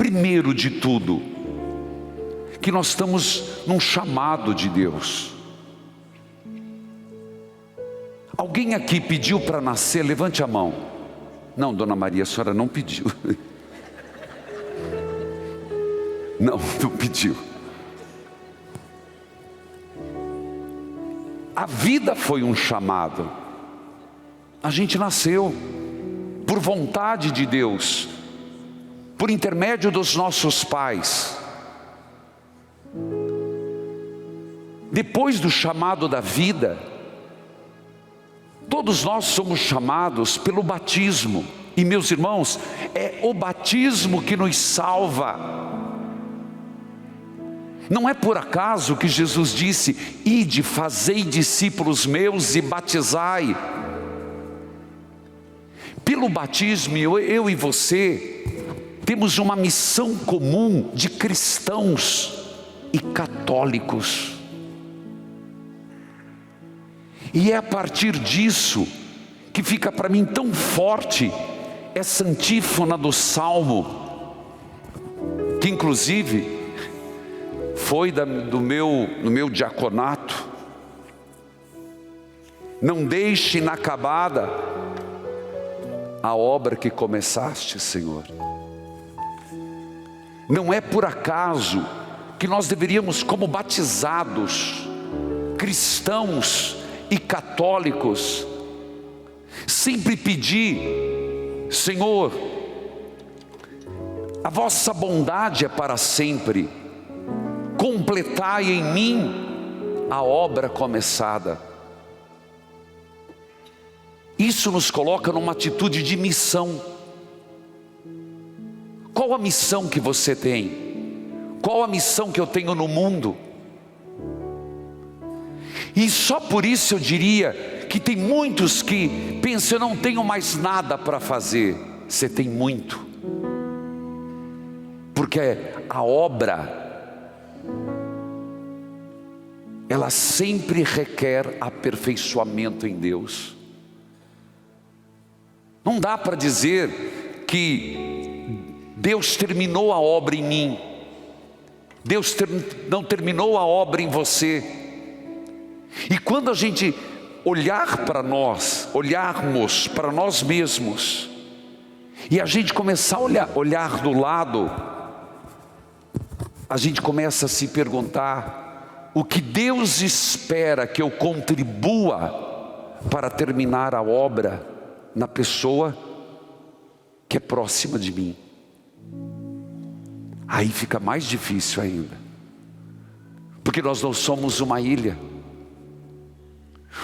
Primeiro de tudo, que nós estamos num chamado de Deus. Alguém aqui pediu para nascer? Levante a mão. Não, Dona Maria, a senhora não pediu. Não pediu. A vida foi um chamado. A gente nasceu por vontade de Deus, por intermédio dos nossos pais. Depois do chamado da vida, todos nós somos chamados pelo batismo. E meus irmãos, é o batismo que nos salva. Não é por acaso que Jesus disse: ide, fazei discípulos meus e batizai. Pelo batismo, eu e você temos uma missão comum de cristãos e católicos. E é a partir disso que fica para mim tão forte essa antífona do Salmo, que inclusive foi no meu diaconato: não deixe inacabada a obra que começaste, Senhor. Não é por acaso que nós deveríamos, como batizados, cristãos e católicos, sempre pedir: Senhor, a vossa bondade é para sempre, completai em mim a obra começada. Isso nos coloca numa atitude de missão. Qual a missão que você tem? Qual a missão que eu tenho no mundo? E só por isso eu diria que tem muitos que pensam: eu não tenho mais nada para fazer. Você tem muito, porque a obra, ela sempre requer aperfeiçoamento em Deus. Não dá para dizer que Deus terminou a obra em mim, Deus não terminou a obra em você. E quando a gente olhar para nós, olharmos para nós mesmos, e a gente começar a olhar do lado, a gente começa a se perguntar: o que Deus espera que eu contribua para terminar a obra na pessoa que é próxima de mim? Aí fica mais difícil ainda, porque nós não somos uma ilha.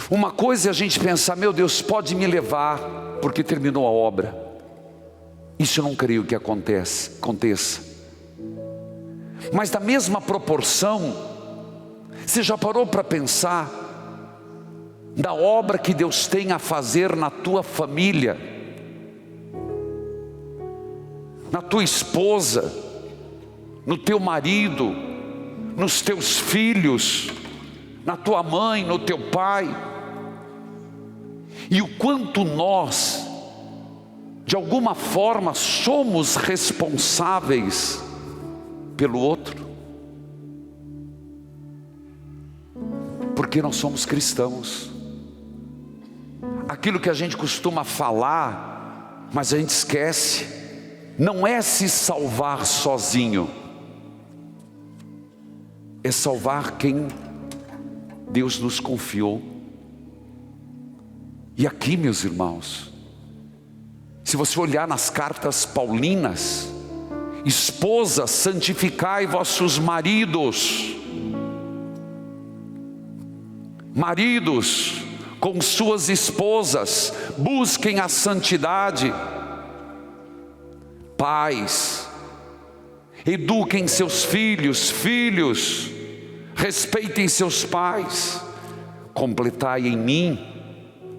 Uma coisa é a gente pensar: meu Deus pode me levar porque terminou a obra. Isso eu não creio que aconteça. Mas da mesma proporção, você já parou para pensar da obra que Deus tem a fazer na tua família, na tua esposa, no teu marido, nos teus filhos, na tua mãe, no teu pai? E o quanto nós, de alguma forma, somos responsáveis pelo outro, porque nós somos cristãos. Aquilo que a gente costuma falar, mas a gente esquece, não é se salvar sozinho, é salvar quem Deus nos confiou. E aqui, meus irmãos, se você olhar nas cartas paulinas: esposas, santificai vossos maridos. Maridos, com suas esposas, busquem a santidade. Pais, eduquem seus filhos. Filhos, respeitem seus pais. Completai em mim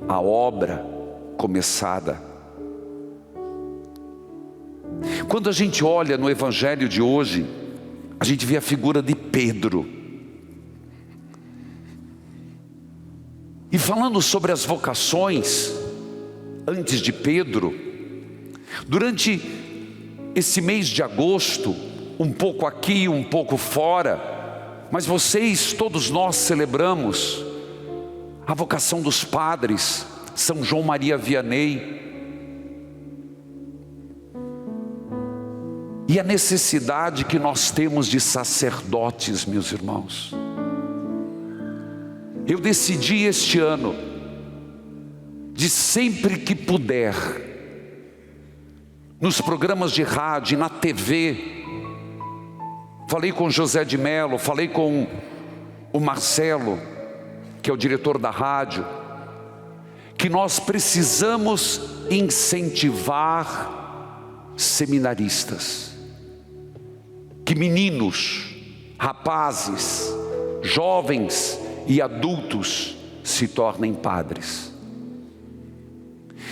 a obra começada. Quando a gente olha no evangelho de hoje, a gente vê a figura de Pedro. E falando sobre as vocações, antes de Pedro, durante esse mês de agosto, um pouco aqui, um pouco fora, mas vocês, todos nós celebramos a vocação dos padres, São João Maria Vianney, e a necessidade que nós temos de sacerdotes, meus irmãos. Eu decidi este ano, de sempre que puder, nos programas de rádio, na TV, falei com José de Mello, falei com o Marcelo, que é o diretor da rádio, que nós precisamos incentivar seminaristas, que meninos, rapazes, jovens e adultos se tornem padres.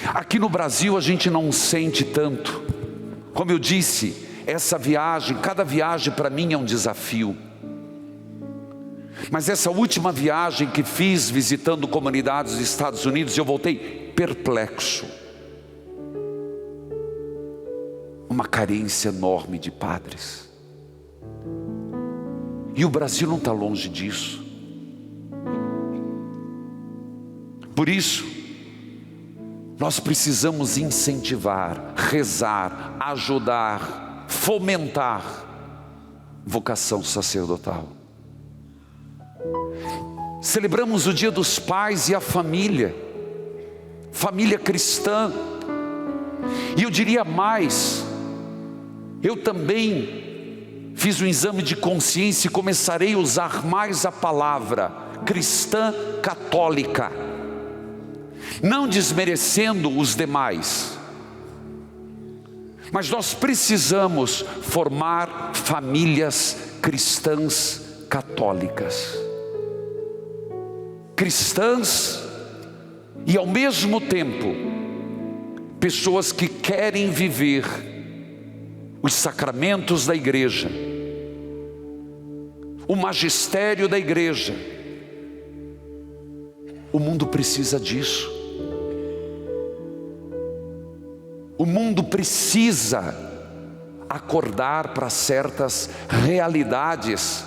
Aqui no Brasil a gente não sente tanto. Como eu disse, essa viagem, cada viagem para mim é um desafio. Mas essa última viagem que fiz visitando comunidades dos Estados Unidos, eu voltei perplexo. Uma carência enorme de padres. E o Brasil não está longe disso. Por isso, nós precisamos incentivar, rezar, ajudar, fomentar vocação sacerdotal. Celebramos o Dia dos Pais e a família cristã. E eu diria mais, eu também fiz um exame de consciência e começarei a usar mais a palavra cristã católica, não desmerecendo os demais, mas nós precisamos formar famílias cristãs católicas, cristãs e ao mesmo tempo pessoas que querem viver os sacramentos da igreja, o magistério da igreja. O mundo precisa disso. O mundo precisa acordar para certas realidades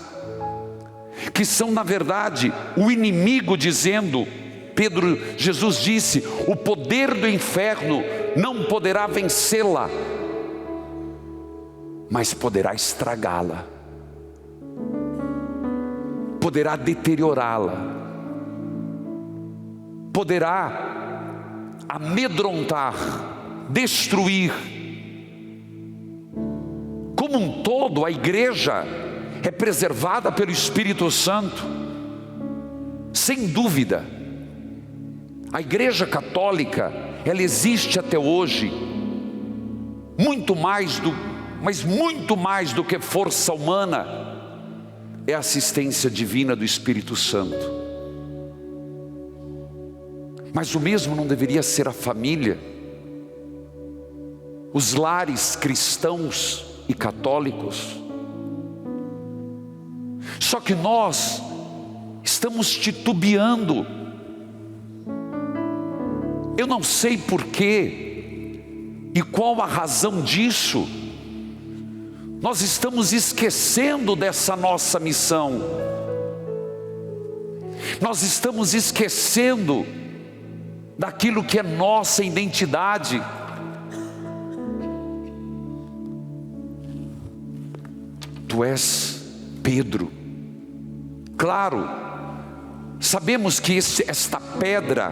que são, na verdade, o inimigo dizendo, Jesus disse, o poder do inferno não poderá vencê-la, mas poderá estragá-la, poderá deteriorá-la, poderá amedrontar, destruir. Como um todo, a igreja é preservada pelo Espírito Santo, sem dúvida. A igreja católica, ela existe até hoje, mas muito mais do que força humana, é a assistência divina do Espírito Santo. Mas o mesmo não deveria ser a família, os lares cristãos e católicos. Só que nós estamos titubeando. Eu não sei porquê e qual a razão disso. Nós estamos esquecendo dessa nossa missão. Nós estamos esquecendo daquilo que é nossa identidade. Tu és Pedro. Claro, sabemos que esta pedra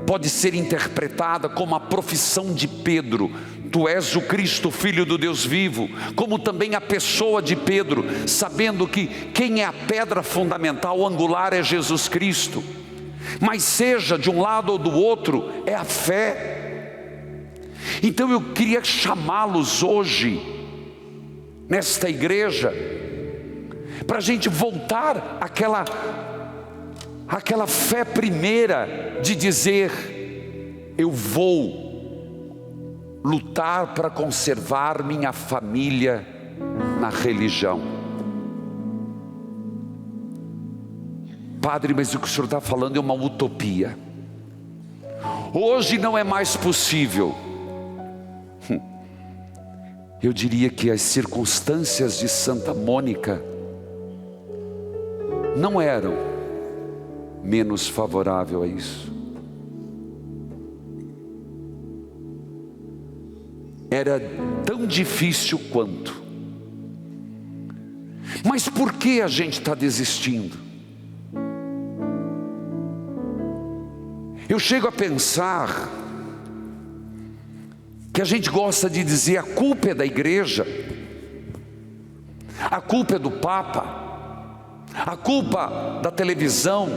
pode ser interpretada como a profissão de Pedro. Tu és o Cristo, Filho do Deus vivo. Como também a pessoa de Pedro, sabendo que quem é a pedra fundamental, angular, é Jesus Cristo. Mas seja de um lado ou do outro, é a fé. Então eu queria chamá-los hoje, nesta igreja, para a gente voltar àquela fé primeira de dizer: eu vou lutar para conservar minha família na religião. Padre, mas o que o senhor está falando é uma utopia. Hoje não é mais possível. Eu diria que as circunstâncias de Santa Mônica não eram menos favoráveis a isso. Era tão difícil quanto. Mas por que a gente está desistindo? Eu chego a pensar que a gente gosta de dizer a culpa é da igreja, a culpa é do Papa, a culpa da televisão,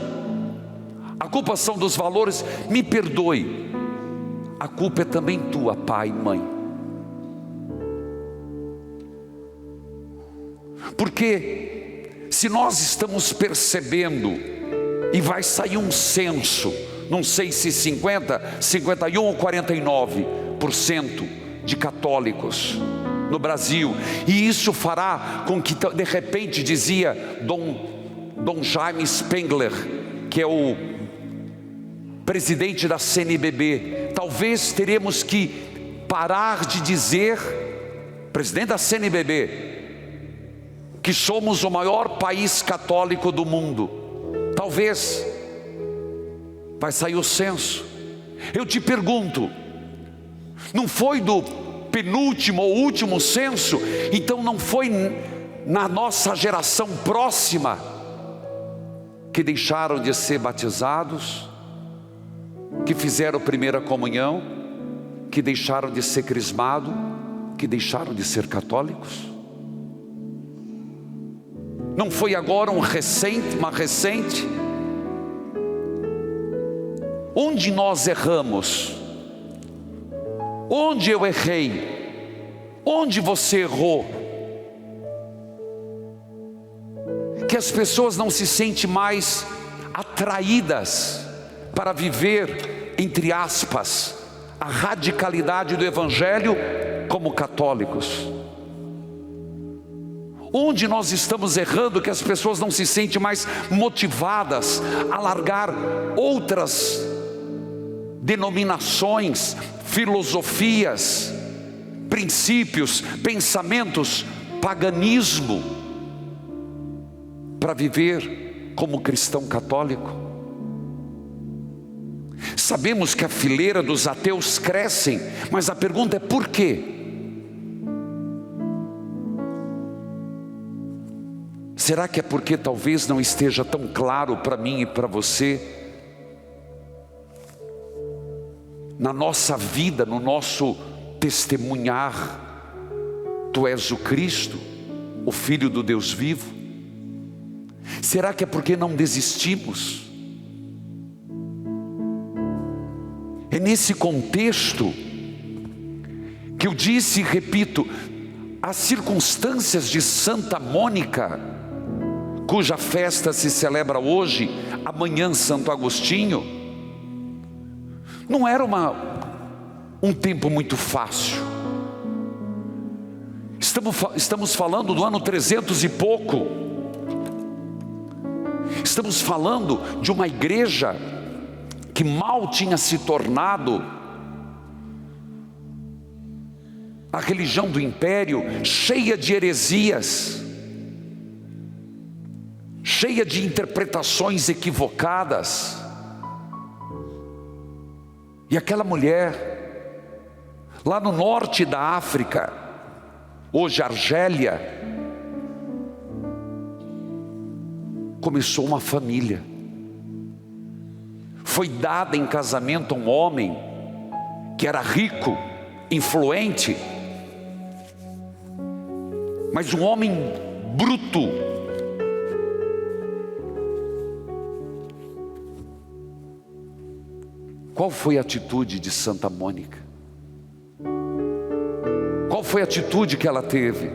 a culpa são dos valores. Me perdoe, a culpa é também tua, pai e mãe. Porque se nós estamos percebendo, e vai sair um censo, não sei se 50, 51 ou 49% de católicos no Brasil, e isso fará com que, de repente, dizia Dom Jaime Spengler, que é o presidente da CNBB, talvez teremos que parar de dizer, presidente da CNBB, que somos o maior país católico do mundo. Talvez vai sair o censo. Eu te pergunto, não foi do penúltimo ou último censo? Então não foi na nossa geração próxima que deixaram de ser batizados, que fizeram primeira comunhão, que deixaram de ser crismado, que deixaram de ser católicos? Não foi agora uma recente? Onde nós erramos? Onde eu errei? Onde você errou? Que as pessoas não se sentem mais atraídas para viver, entre aspas, a radicalidade do Evangelho como católicos. Onde nós estamos errando que as pessoas não se sentem mais motivadas a largar outras denominações, filosofias, princípios, pensamentos, paganismo, para viver como cristão católico? Sabemos que a fileira dos ateus crescem, mas a pergunta é por quê? Será que é porque talvez não esteja tão claro para mim e para você, na nossa vida, no nosso testemunhar, tu és o Cristo, o Filho do Deus vivo? Será que é porque não desistimos? É nesse contexto que eu disse e repito, as circunstâncias de Santa Mônica, cuja festa se celebra hoje, amanhã Santo Agostinho, não era um tempo muito fácil. Estamos falando do ano 300 e pouco. Estamos falando de uma igreja que mal tinha se tornado a religião do império, cheia de heresias, cheia de interpretações equivocadas. E aquela mulher, lá no norte da África, hoje Argélia, começou uma família. Foi dada em casamento a um homem que era rico, influente, mas um homem bruto. Qual foi a atitude de Santa Mônica? Qual foi a atitude que ela teve?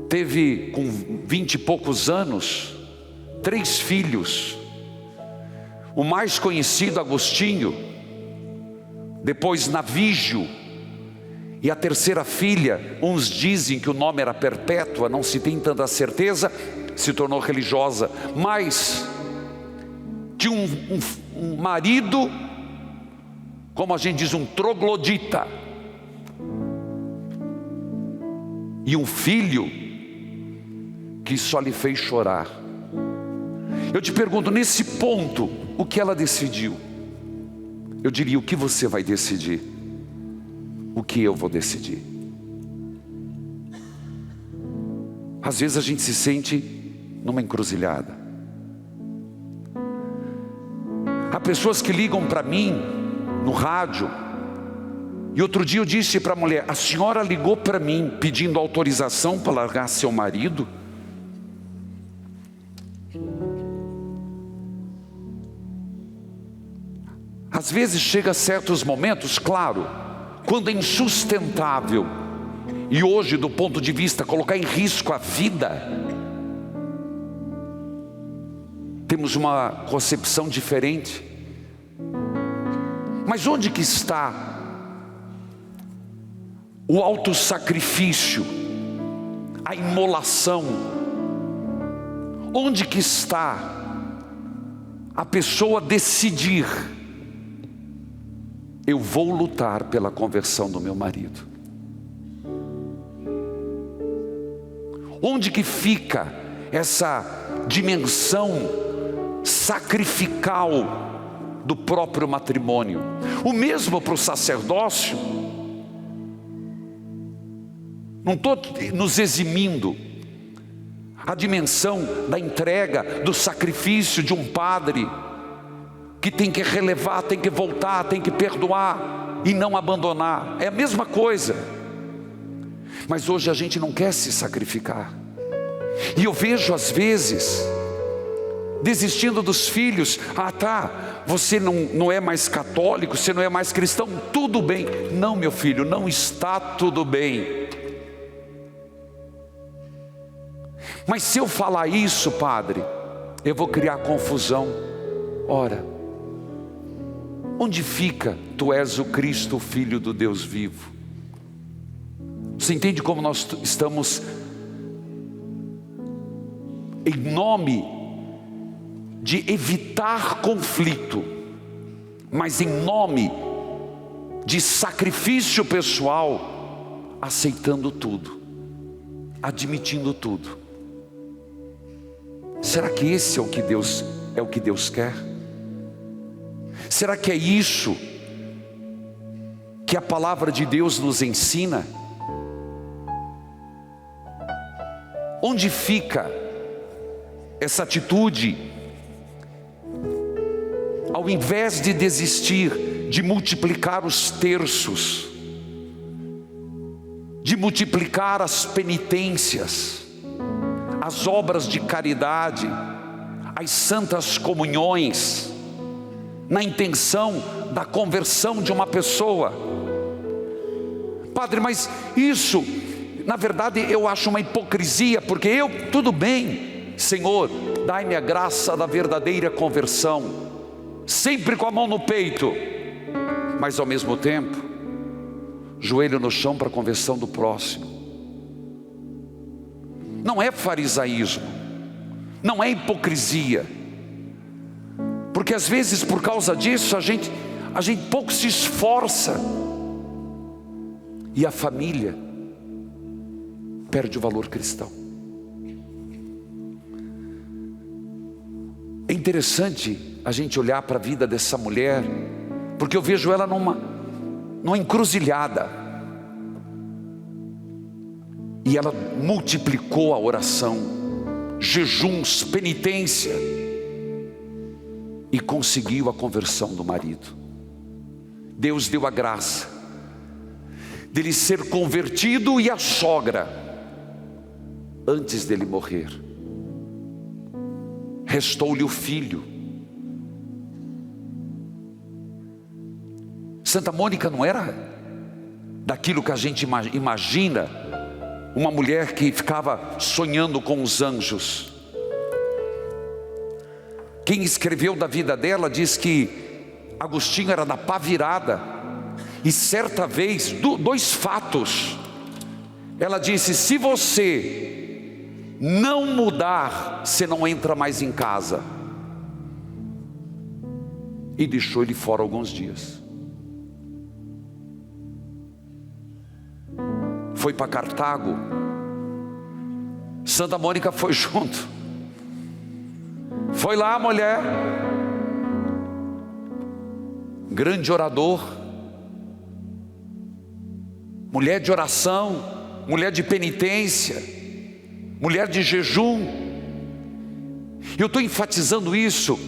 Teve, com 20 e poucos anos, 3 filhos. O mais conhecido, Agostinho, depois Navígio, e a terceira filha, uns dizem que o nome era Perpétua, não se tem tanta certeza, se tornou religiosa, mas tinha um marido como a gente diz, um troglodita, e um filho que só lhe fez chorar. Eu te pergunto, nesse ponto, o que ela decidiu? Eu diria, o que você vai decidir? O que eu vou decidir? Às vezes a gente se sente numa encruzilhada. Há pessoas que ligam para mim no rádio, e outro dia eu disse para a mulher: a senhora ligou para mim pedindo autorização para largar seu marido? Às vezes chega a certos momentos, claro, quando é insustentável, e hoje do ponto de vista colocar em risco a vida, temos uma concepção diferente. Mas onde que está o autossacrifício, a imolação? Onde que está a pessoa decidir: eu vou lutar pela conversão do meu marido? Onde que fica essa dimensão sacrificial do próprio matrimônio? O mesmo para o sacerdócio. Não estou nos eximindo. A dimensão da entrega, do sacrifício de um padre, que tem que relevar, tem que voltar, tem que perdoar e não abandonar, é a mesma coisa. Mas hoje a gente não quer se sacrificar, e eu vejo às vezes desistindo dos filhos. Ah tá, você não é mais católico, você não é mais cristão, tudo bem. Não, meu filho, não está tudo bem. Mas se eu falar isso, padre, eu vou criar confusão. Ora, onde fica tu és o Cristo, o Filho do Deus vivo? Você entende como nós estamos em nome de evitar conflito, mas em nome de sacrifício pessoal, aceitando tudo, admitindo tudo? Será que esse é o que Deus quer? Será que é isso que a palavra de Deus nos ensina? Onde fica essa atitude, ao invés de desistir, de multiplicar os terços, de multiplicar as penitências, as obras de caridade, as santas comunhões, na intenção da conversão de uma pessoa? Padre, mas isso, na verdade, eu acho uma hipocrisia, porque tudo bem, Senhor, dai-me a graça da verdadeira conversão, sempre com a mão no peito, mas ao mesmo tempo, joelho no chão para a conversão do próximo. Não é farisaísmo, não é hipocrisia, porque às vezes por causa disso a gente pouco se esforça, e a família perde o valor cristão. É interessante a gente olhar para a vida dessa mulher, porque eu vejo ela numa encruzilhada, e ela multiplicou a oração, jejuns, penitência, e conseguiu a conversão do marido. Deus deu a graça dele ser convertido, e a sogra, antes dele morrer, restou-lhe o filho. Santa Mônica não era daquilo que a gente imagina, uma mulher que ficava sonhando com os anjos. Quem escreveu da vida dela diz que Agostinho era da pá virada, e certa vez, dois fatos, ela disse: se você não mudar, você não entra mais em casa. E deixou ele fora alguns dias. foi para Cartago. Santa Mônica foi junto. Foi lá a mulher, grande orador, mulher de oração, mulher de penitência, mulher de jejum. Eu estou enfatizando isso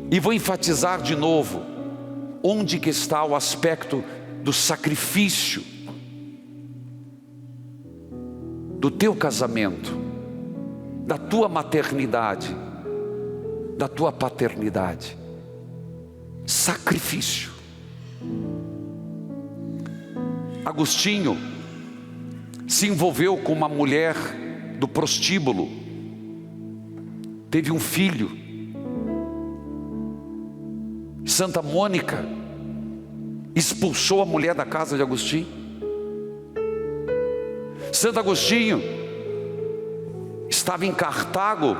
e vou enfatizar de novo. Onde que está o aspecto do sacrifício do teu casamento, da tua maternidade, da tua paternidade? Sacrifício. Agostinho se envolveu com uma mulher do prostíbulo, teve um filho. Santa Mônica expulsou a mulher da casa de Agostinho. Santo Agostinho estava em Cartago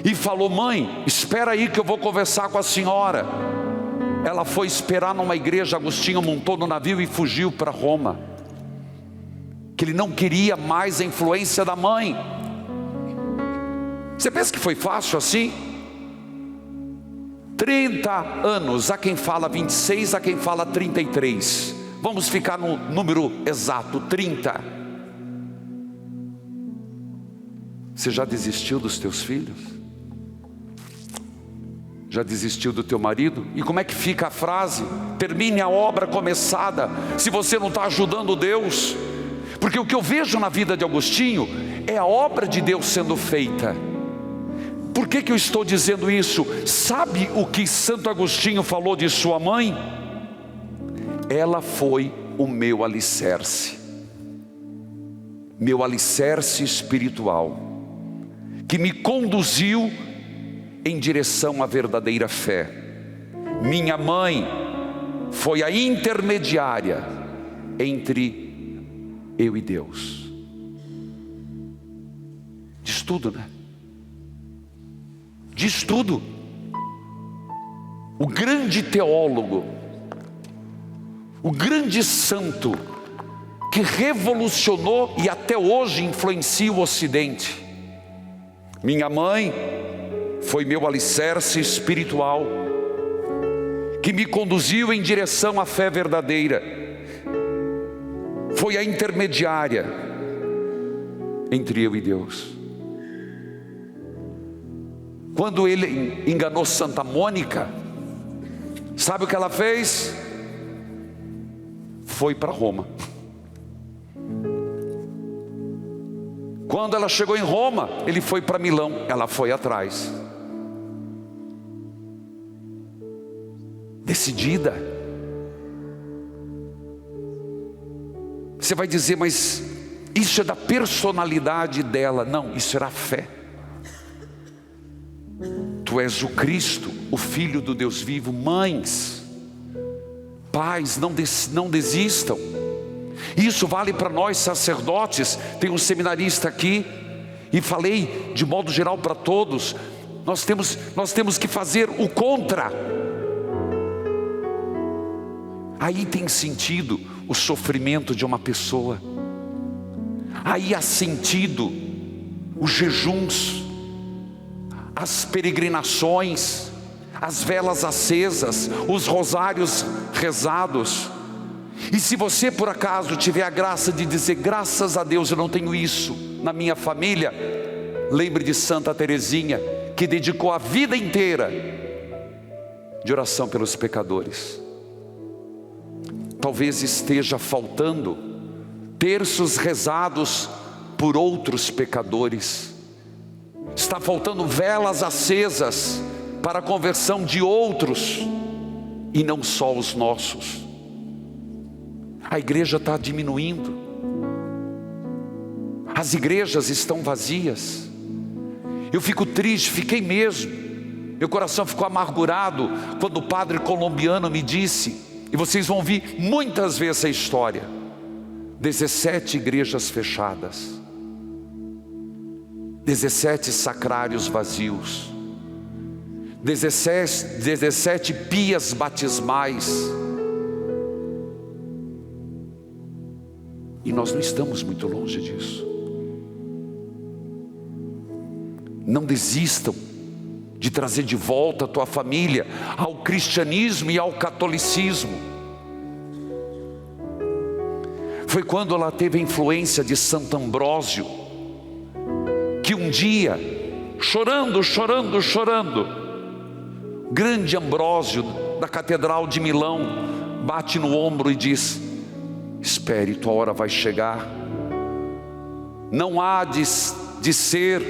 e falou: mãe, espera aí que eu vou conversar com a senhora. Ela foi esperar numa igreja. Agostinho montou no navio e fugiu para Roma, que ele não queria mais a influência da mãe. Você pensa que foi fácil assim? 30 anos, há quem fala 26, há quem fala 33. Vamos ficar no número exato, 30. Você já desistiu dos teus filhos? Já desistiu do teu marido? E como é que fica a frase? Termine a obra começada, se você não está ajudando Deus. Porque o que eu vejo na vida de Agostinho é a obra de Deus sendo feita. Por que eu estou dizendo isso? Sabe o que Santo Agostinho falou de sua mãe? Ela foi o meu alicerce espiritual, que me conduziu em direção à verdadeira fé. Minha mãe foi a intermediária entre eu e Deus. Diz tudo, né? Diz tudo. O grande teólogo, o grande santo que revolucionou e até hoje influencia o Ocidente. Minha mãe foi meu alicerce espiritual, que me conduziu em direção à fé verdadeira. Foi a intermediária entre eu e Deus. Quando ele enganou Santa Mônica, sabe o que ela fez? Foi para Roma. Quando ela chegou em Roma, ele foi para Milão, ela foi atrás. Decidida. Você vai dizer, mas isso é da personalidade dela. Não, isso era a fé. Tu és o Cristo, o Filho do Deus vivo. Mães, pais, não desistam. Isso vale para nós sacerdotes. Tem um seminarista aqui, e falei de modo geral para todos. Nós temos que fazer o contra. Aí tem sentido o sofrimento de uma pessoa. Aí há sentido os jejuns, as peregrinações, as velas acesas, os rosários rezados. E se você por acaso tiver a graça de dizer: graças a Deus eu não tenho isso na minha família, lembre de Santa Teresinha, que dedicou a vida inteira de oração pelos pecadores. Talvez esteja faltando terços rezados por outros pecadores. Está faltando velas acesas para a conversão de outros, e não só os nossos. A igreja está diminuindo. As igrejas estão vazias. Eu fico triste, fiquei mesmo. Meu coração ficou amargurado quando o padre colombiano me disse, e vocês vão ouvir muitas vezes a história: 17 igrejas fechadas, 17 sacrários vazios, 17 pias batismais. E nós não estamos muito longe disso. Não desistam de trazer de volta a tua família ao cristianismo e ao catolicismo. Foi quando ela teve a influência de Santo Ambrósio, que um dia, chorando, grande Ambrósio da Catedral de Milão, bate no ombro e diz: espere, tua hora vai chegar. Não há de ser.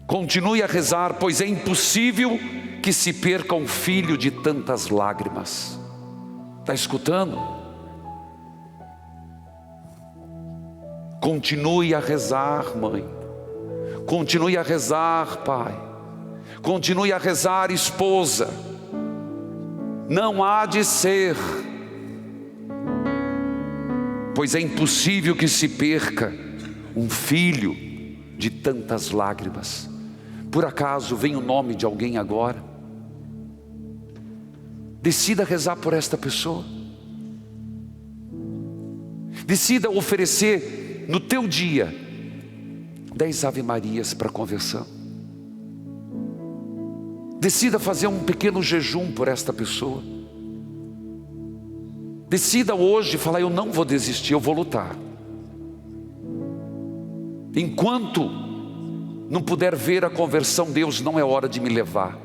Continue a rezar, pois é impossível que se perca um filho de tantas lágrimas. Está escutando? Continue a rezar, mãe. Continue a rezar, pai. Continue a rezar, esposa. Não há de ser, pois é impossível que se perca um filho de tantas lágrimas. Por acaso vem o nome de alguém agora? Decida rezar por esta pessoa. Decida oferecer no teu dia 10 Ave Marias para conversão. Decida fazer um pequeno jejum por esta pessoa. Decida hoje falar: eu não vou desistir, eu vou lutar. Enquanto não puder ver a conversão, Deus, não é hora de me levar.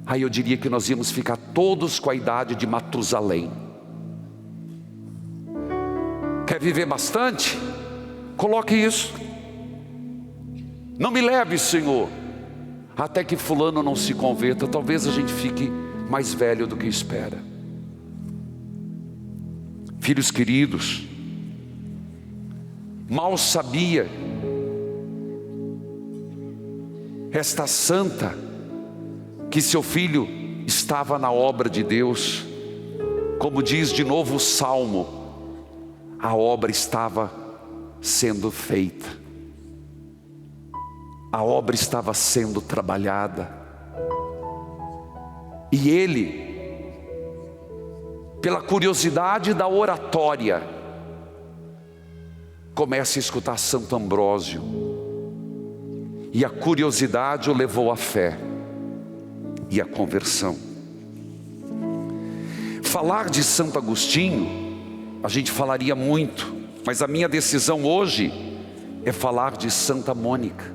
Aí eu diria que nós íamos ficar todos com a idade de Matusalém. Quer viver bastante? Coloque isso. Não me leve, Senhor, até que fulano não se converta. Talvez a gente fique mais velho do que espera. Filhos queridos, mal sabia esta santa que seu filho estava na obra de Deus. Como diz de novo o Salmo, a obra estava sendo feita, a obra estava sendo trabalhada, e ele, pela curiosidade da oratória, começa a escutar Santo Ambrósio, e a curiosidade o levou à fé e à conversão. Falar de Santo Agostinho, a gente falaria muito, mas a minha decisão hoje é falar de Santa Mônica,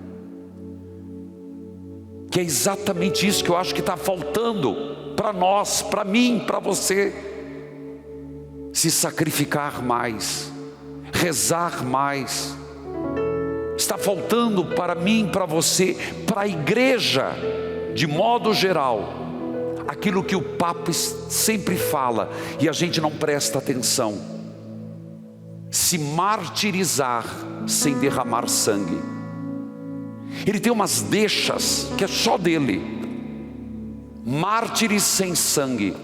que é exatamente isso que eu acho que está faltando para nós, para mim, para você. Se sacrificar mais, rezar mais. Está faltando para mim, para você, para a igreja de modo geral, aquilo que o Papa sempre fala e a gente não presta atenção: se martirizar sem derramar sangue. Ele tem umas deixas que é só dele: mártires sem sangue.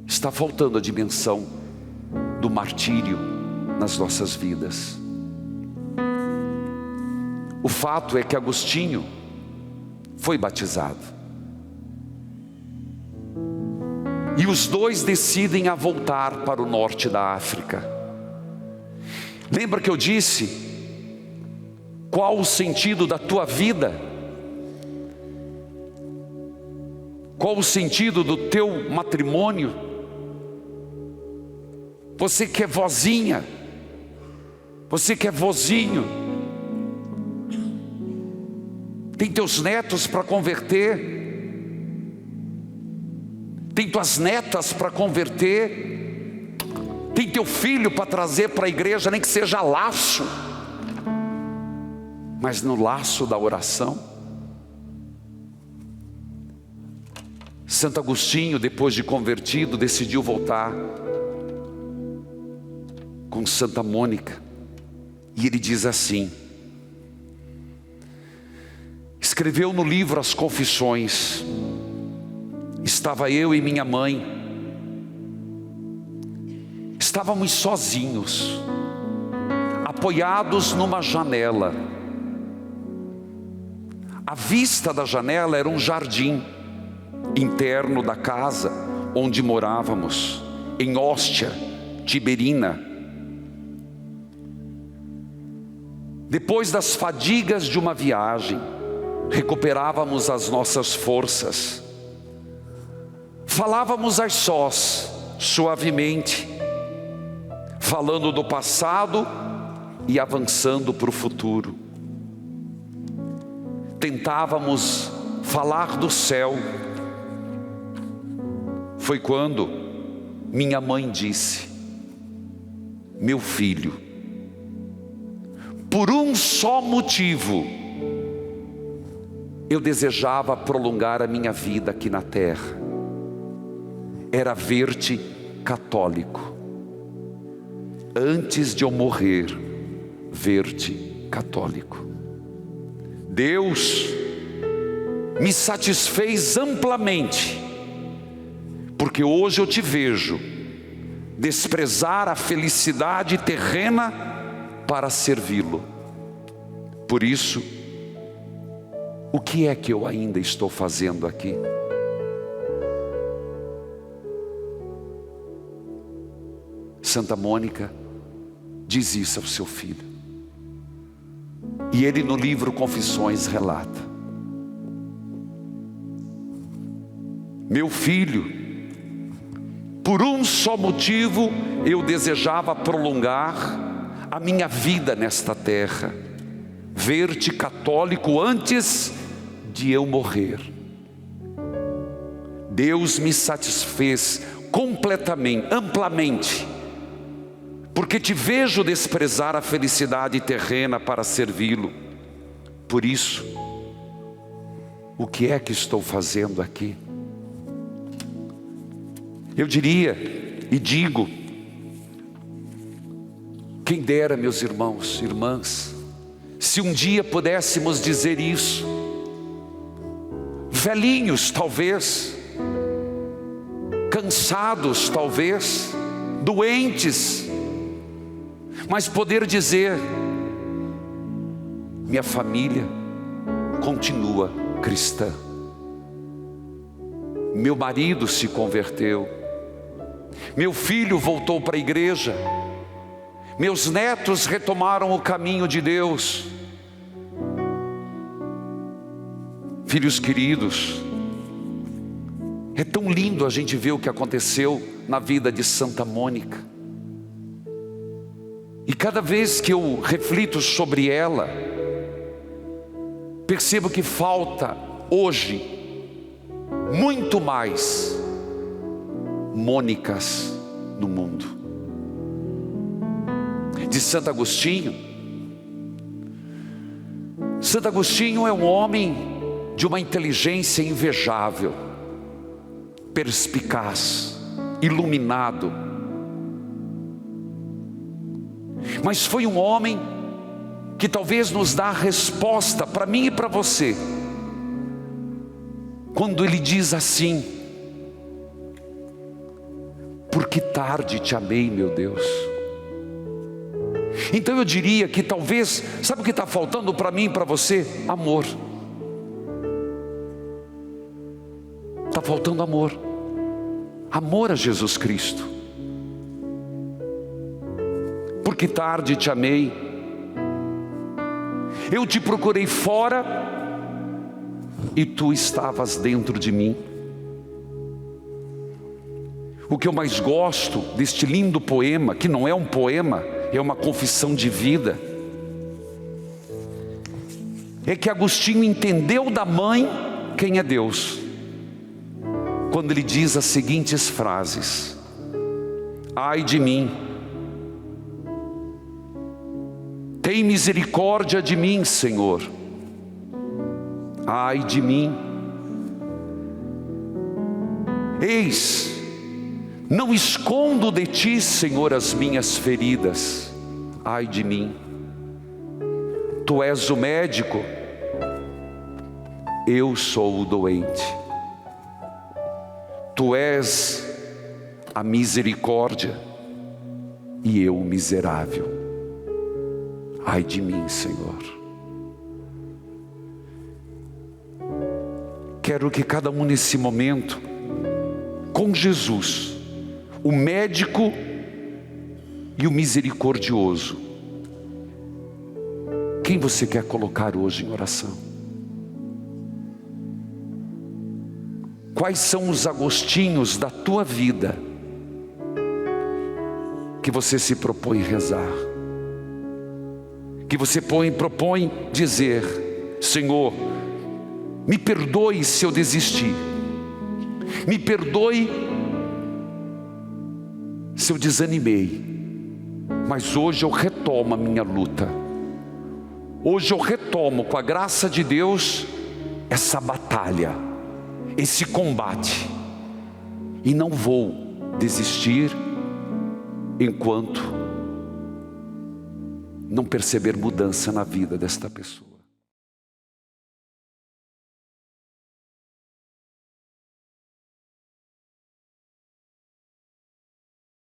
Está faltando a dimensão do martírio nas nossas vidas. O fato é que Agostinho foi batizado, e os dois decidem a voltar para o norte da África. Lembra que eu disse qual o sentido da tua vida? Qual o sentido do teu matrimônio? Você que é vozinha, você que é vozinho, tem teus netos para converter, tem tuas netas para converter, tem teu filho para trazer para a igreja, nem que seja laço, mas no laço da oração. Santo Agostinho, depois de convertido, decidiu voltar com Santa Mônica, e ele diz assim, escreveu no livro As Confissões: estava eu e minha mãe, estávamos sozinhos, apoiados numa janela. A vista da janela era um jardim, interno da casa onde morávamos, em Ostia, Tiberina. Depois das fadigas de uma viagem, recuperávamos as nossas forças. Falávamos a sós, suavemente, falando do passado e avançando para o futuro. Tentávamos falar do céu. Foi quando minha mãe disse: meu filho, por um só motivo, eu desejava prolongar a minha vida aqui na terra. Era ver-te católico. Antes de eu morrer, ver-te católico. Deus me satisfez amplamente, porque hoje eu te vejo desprezar a felicidade terrena para servi-lo. Por isso, o que é que eu ainda estou fazendo aqui? Santa Mônica diz isso ao seu filho. E ele no livro Confissões relata: meu filho, por um só motivo eu desejava prolongar a minha vida nesta terra, ver-te católico antes de eu morrer. Deus me satisfez completamente, amplamente, porque te vejo desprezar a felicidade terrena para servi-lo. Por isso, o que é que estou fazendo aqui? Eu diria e digo, quem dera, meus irmãos, irmãs, se um dia pudéssemos dizer isso, velhinhos talvez, cansados talvez, doentes, mas poder dizer: minha família continua cristã, meu marido se converteu, meu filho voltou para a igreja, meus netos retomaram o caminho de Deus. Filhos queridos, é tão lindo a gente ver o que aconteceu na vida de Santa Mônica. E cada vez que eu reflito sobre ela, percebo que falta hoje muito mais Mônicas no mundo. De Santo Agostinho. Santo Agostinho é um homem de uma inteligência invejável, perspicaz, iluminado. Mas foi um homem que talvez nos dá a resposta para mim e para você, quando ele diz assim: por que tarde te amei, meu Deus. Então eu diria que talvez, sabe o que está faltando para mim e para você? Amor. Está faltando amor. Amor a Jesus Cristo. Por que tarde te amei. Eu te procurei fora e tu estavas dentro de mim. O que eu mais gosto deste lindo poema, que não é um poema, é uma confissão de vida, é que Agostinho entendeu da mãe quem é Deus, quando ele diz as seguintes frases: ai de mim, tem misericórdia de mim, Senhor. Ai de mim, eis, não escondo de ti, Senhor, as minhas feridas. Ai de mim, tu és o médico, eu sou o doente. Tu és a misericórdia e eu o miserável. Ai de mim, Senhor. quero que cada um nesse momento, com Jesus, o médico e o misericordioso, quem você quer colocar hoje em oração? Quais são os agostinhos da tua vida que você se propõe rezar? Que você propõe dizer: Senhor, me perdoe se eu desisti, me perdoe se eu desanimei, mas hoje eu retomo a minha luta. Hoje eu retomo, com a graça de Deus, essa batalha, esse combate, e não vou desistir enquanto não perceber mudança na vida desta pessoa.